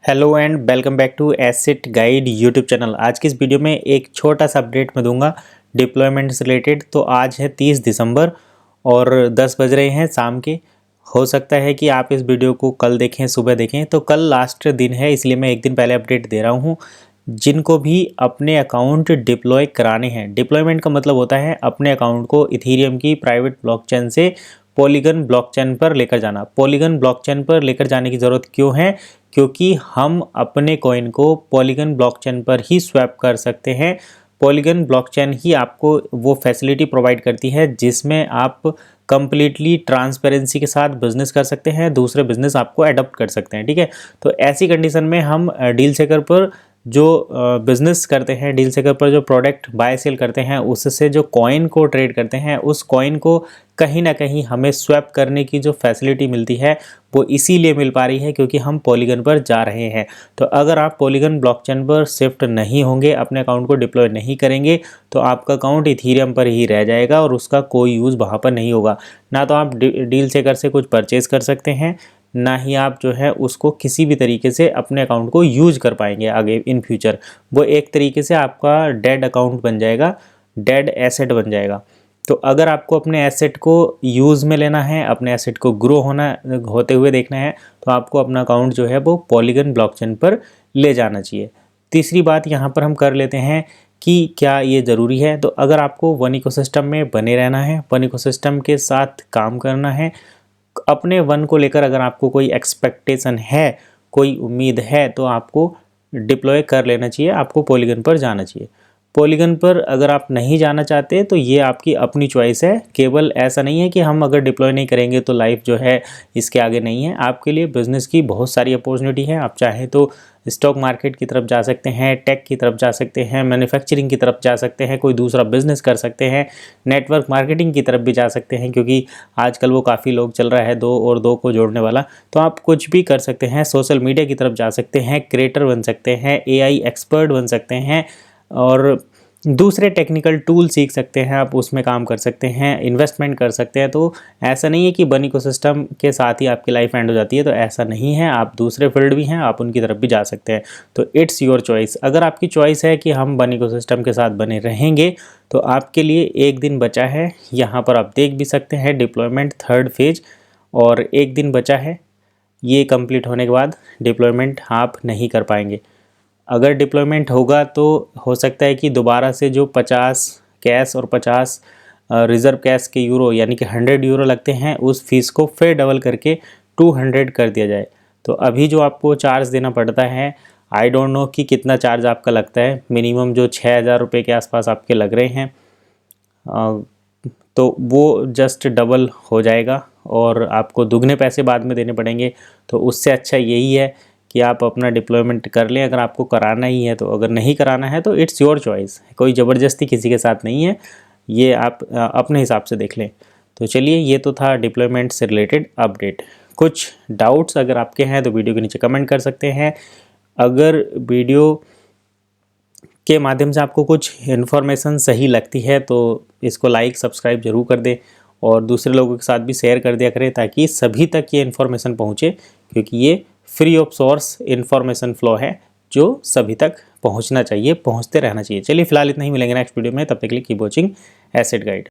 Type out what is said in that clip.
Hello and welcome back to Asset Guide YouTube channel. आज की इस वीडियो में एक छोटा सा अपडेट मैं दूंगा डिप्लॉयमेंट से रिलेटेड। तो आज है 30 दिसंबर और 10 बज रहे हैं शाम के। हो सकता है कि आप इस वीडियो को कल देखें, सुबह देखें, तो कल लास्ट दिन है, इसलिए मैं एक दिन पहले अपडेट दे रहा हूँ। जिनको भी अपने अकाउंट डिप्लॉय कराने हैं, डिप्लॉयमेंट का मतलब होता है अपने अकाउंट को इथीरियम की प्राइवेट ब्लॉकचेन से पॉलीगन ब्लॉकचेन पर लेकर जाना। पॉलीगन ब्लॉकचेन पर लेकर जाने की ज़रूरत क्यों है? क्योंकि हम अपने कॉइन को पॉलीगन ब्लॉकचेन पर ही स्वैप कर सकते हैं। पॉलीगन ब्लॉकचेन ही आपको वो फैसिलिटी प्रोवाइड करती है जिसमें आप कंप्लीटली ट्रांसपेरेंसी के साथ बिजनेस कर सकते हैं, दूसरे बिजनेस आपको अडॉप्ट कर सकते हैं। ठीक है, तो ऐसी कंडीशन में हम डील सेकर पर जो बिज़नेस करते हैं, डील सेकर पर जो प्रोडक्ट बाय सेल करते हैं, उससे जो कॉइन को ट्रेड करते हैं, उस कॉइन को कहीं ना कहीं हमें स्वैप करने की जो फैसिलिटी मिलती है वो इसीलिए मिल पा रही है क्योंकि हम पॉलीगन पर जा रहे हैं। तो अगर आप पॉलीगन ब्लॉकचेन पर शिफ्ट नहीं होंगे, अपने अकाउंट को डिप्लॉय नहीं करेंगे, तो आपका अकाउंट इथीरियम पर ही रह जाएगा और उसका कोई यूज़ वहाँ पर नहीं होगा। ना तो आप डील सेकर से कुछ परचेज़ कर सकते हैं, ना ही आप जो है उसको किसी भी तरीके से अपने अकाउंट को यूज कर पाएंगे आगे इन फ्यूचर। वो एक तरीके से आपका डेड अकाउंट बन जाएगा, डेड एसेट बन जाएगा। तो अगर आपको अपने एसेट को यूज़ में लेना है, अपने एसेट को ग्रो होते हुए देखना है, तो आपको अपना अकाउंट जो है वो पॉलीगन ब्लॉकचेन पर ले जाना चाहिए। तीसरी बात यहाँ पर हम कर लेते हैं कि क्या ये ज़रूरी है। तो अगर आपको वन इकोसिस्टम में बने रहना है, वन इकोसिस्टम के साथ काम करना है, अपने वन को लेकर अगर आपको कोई एक्सपेक्टेशन है, कोई उम्मीद है, तो आपको डिप्लॉय कर लेना चाहिए, आपको पॉलीगन पर जाना चाहिए। पॉलीगन पर अगर आप नहीं जाना चाहते तो ये आपकी अपनी चॉइस है। केवल ऐसा नहीं है कि हम अगर डिप्लॉय नहीं करेंगे तो लाइफ जो है इसके आगे नहीं है। आपके लिए बिज़नेस की बहुत सारी अपॉर्चुनिटी है। आप चाहें तो स्टॉक मार्केट की तरफ जा सकते हैं, टेक की तरफ जा सकते हैं, मैन्युफैक्चरिंग की तरफ जा सकते हैं, कोई दूसरा बिजनेस कर सकते हैं, नेटवर्क मार्केटिंग की तरफ भी जा सकते हैं क्योंकि आजकल वो काफ़ी लोग चल रहा है 2 और 2 को जोड़ने वाला। तो आप कुछ भी कर सकते हैं। सोशल मीडिया की तरफ जा सकते हैं, क्रिएटर बन सकते हैं, एआई एक्सपर्ट बन सकते हैं और दूसरे टेक्निकल टूल सीख सकते हैं, आप उसमें काम कर सकते हैं, इन्वेस्टमेंट कर सकते हैं। तो ऐसा नहीं है कि वन इकोसिस्टम के साथ ही आपकी लाइफ एंड हो जाती है, तो ऐसा नहीं है। आप दूसरे फील्ड भी हैं, आप उनकी तरफ भी जा सकते हैं। तो इट्स योर चॉइस। अगर आपकी चॉइस है कि हम वन इकोसिस्टम के साथ बने रहेंगे तो आपके लिए एक दिन बचा है। यहाँ पर आप देख भी सकते हैं डिप्लॉयमेंट 3rd फेज और एक दिन बचा है। ये कंप्लीट होने के बाद डिप्लॉयमेंट आप नहीं कर पाएंगे। अगर डिप्लॉयमेंट होगा तो हो सकता है कि दोबारा से जो 50 कैश और 50 रिज़र्व कैश के यूरो यानी कि 100 यूरो लगते हैं, उस फीस को फिर डबल करके 200 कर दिया जाए। तो अभी जो आपको चार्ज देना पड़ता है, आई डोंट नो कि कितना चार्ज आपका लगता है। मिनिमम जो 6000 रुपये के आसपास आपके लग रहे हैं, तो वो जस्ट डबल हो जाएगा और आपको दुगने पैसे बाद में देने पड़ेंगे। तो उससे अच्छा यही है कि आप अपना डिप्लॉयमेंट कर लें अगर आपको कराना ही है। तो अगर नहीं कराना है तो इट्स योर चॉइस, कोई ज़बरदस्ती किसी के साथ नहीं है, ये आप अपने हिसाब से देख लें। तो चलिए, ये तो था डिप्लॉयमेंट से रिलेटेड अपडेट। कुछ डाउट्स अगर आपके हैं तो वीडियो के नीचे कमेंट कर सकते हैं। अगर वीडियो के माध्यम से आपको कुछ इन्फॉर्मेशन सही लगती है तो इसको लाइक सब्सक्राइब जरूर कर दें और दूसरे लोगों के साथ भी शेयर कर दिया करें ताकि सभी तक ये इन्फॉर्मेशन पहुँचे, क्योंकि ये free of source information flow है जो सभी तक पहुंचना चाहिए, पहुंचते रहना चाहिए। चलिए फिलहाल इतना ही, मिलेंगे नेक्स्ट वीडियो में। तब तक के लिए कीप वॉचिंग एसेट गाइड।